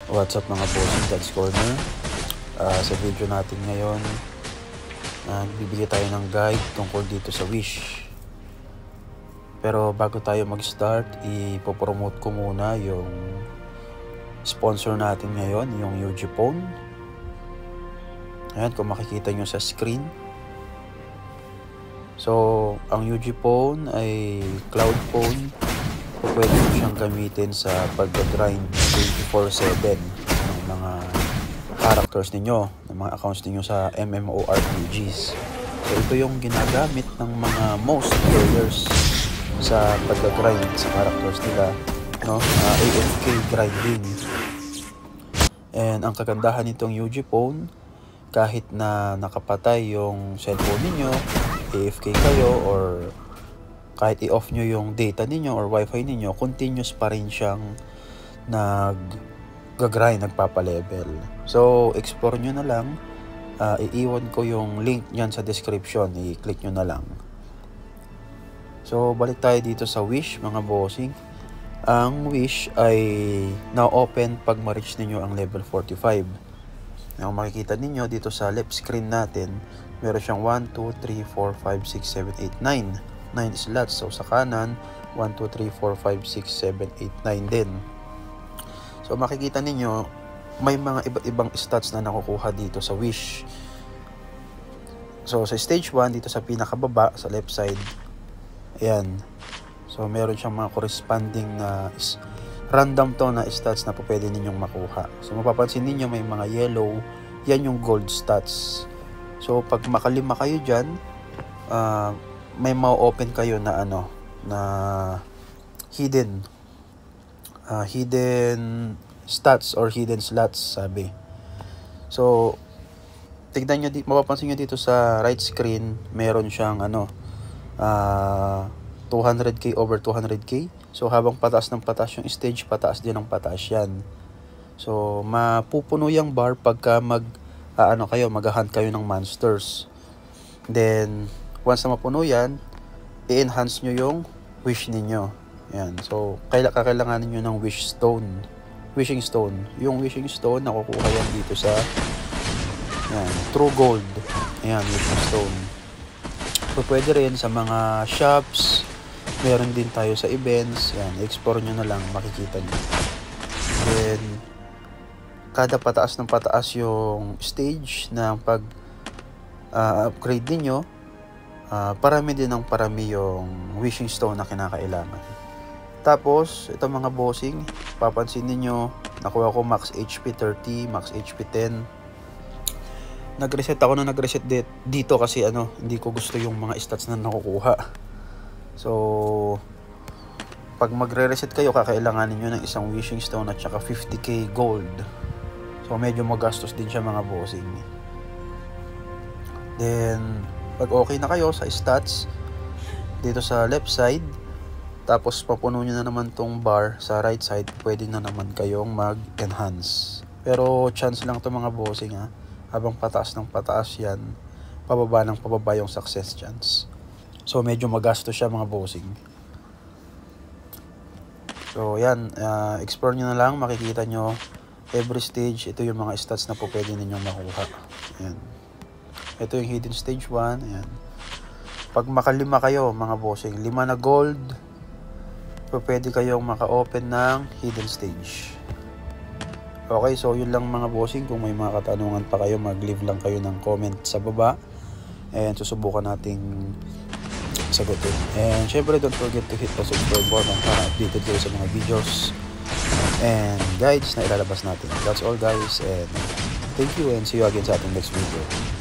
What's up mga bossing, Dad's Corner. Sa video natin ngayon, bibigyan tayo ng guide tungkol dito sa Wish. Pero bago tayo mag-start, ipopromote ko muna yung sponsor natin ngayon, yung UG Phone. Ayan, kung makikita nyo sa screen. So, ang UG Phone ay cloud phone. Pwede mo siyang gamitin sa pag-grind 24/7 ng mga characters ninyo, ng mga accounts ninyo sa MMORPGs. So ito yung ginagamit ng mga most players sa pag-grind sa characters nila, no? AFK grinding. And ang kagandahan nitong UG Phone, kahit na nakapatay yung cellphone ninyo, AFK kayo, or kahit i-off nyo yung data ninyo or wifi ninyo, continuous pa rin siyang nag-grind, nagpapa-level. So, explore nyo na lang. Iiwan ko yung link nyan sa description. I-click nyo na lang. So, balik tayo dito sa Wish, mga bossing. Ang Wish ay na-open pag ma-reach ninyo ang level 45. Ang makikita ninyo dito sa left screen natin, meron siyang 1, 2, 3, 4, 5, 6, 7, 8, 9. 9 slots. So sa kanan 1, 2, 3, 4, 5, 6, 7, 8, 9 din. So makikita ninyo may mga iba't ibang stats na nakukuha dito sa Wish. So sa stage 1 dito sa pinakababa sa left side, ayan, so meron siyang mga corresponding na random to na stats na pwede ninyong makuha. So mapapansin ninyo may mga yellow, yan yung gold stats. So pag makalima kayo dyan, may ma-open kayo na na hidden stats or hidden slots, sabi. So tignan nyo, mapapansin nyo dito sa right screen, meron siyang 200k over 200k. So habang pataas ng pataas yung stage, pataas din ng pataas yan. So mapupuno yung bar pagka maghahunt kayo ng monsters. Then once na mapuno yan, i-enhance nyo yung wish ninyo. Yan. So, kakailanganin nyo ng wishing stone. Yung wishing stone, nakukuha yan dito sa True Gold. Ayan, wishing stone. So, pwede rin sa mga shops. Meron din tayo sa events. Yan, explore nyo na lang, makikita nyo. Then, kada pataas ng pataas yung stage ng upgrade ninyo, parami din ng parami yung wishing stone na kinakailangan. Tapos, ito mga bossing, papansin niyo, nakuha ko max HP 30, max HP 10. Nag-reset ako na dito kasi hindi ko gusto yung mga stats na nakukuha. So, pag magre-reset kayo, kakailanganin niyo ng isang wishing stone at saka 50k gold. So, medyo magastos din siya mga bossing. Then, pag okay na kayo sa stats, dito sa left side, tapos papuno nyo na naman tong bar sa right side, pwede na naman kayong mag-enhance. Pero chance lang to mga bossing ha. Habang pataas ng pataas yan, pababa ng pababa yung success chance. So medyo magastos siya mga bossing. So yan, explore nyo na lang, makikita nyo every stage, ito yung mga stats na po pwede ninyong makuha. Yan. Ito yung hidden stage 1. Ayan. Pag makalima kayo mga bossing, 5 na gold, pwede kayong maka-open ng hidden stage. Okay, so yun lang mga bossing. Kung may mga katanungan pa kayo, mag-leave lang kayo ng comment sa baba. And susubukan nating sagutin. And syempre, don't forget to hit the subscribe button para updated kayo sa mga videos and guides na ilalabas natin. That's all guys, and thank you and see you again sa ating next video.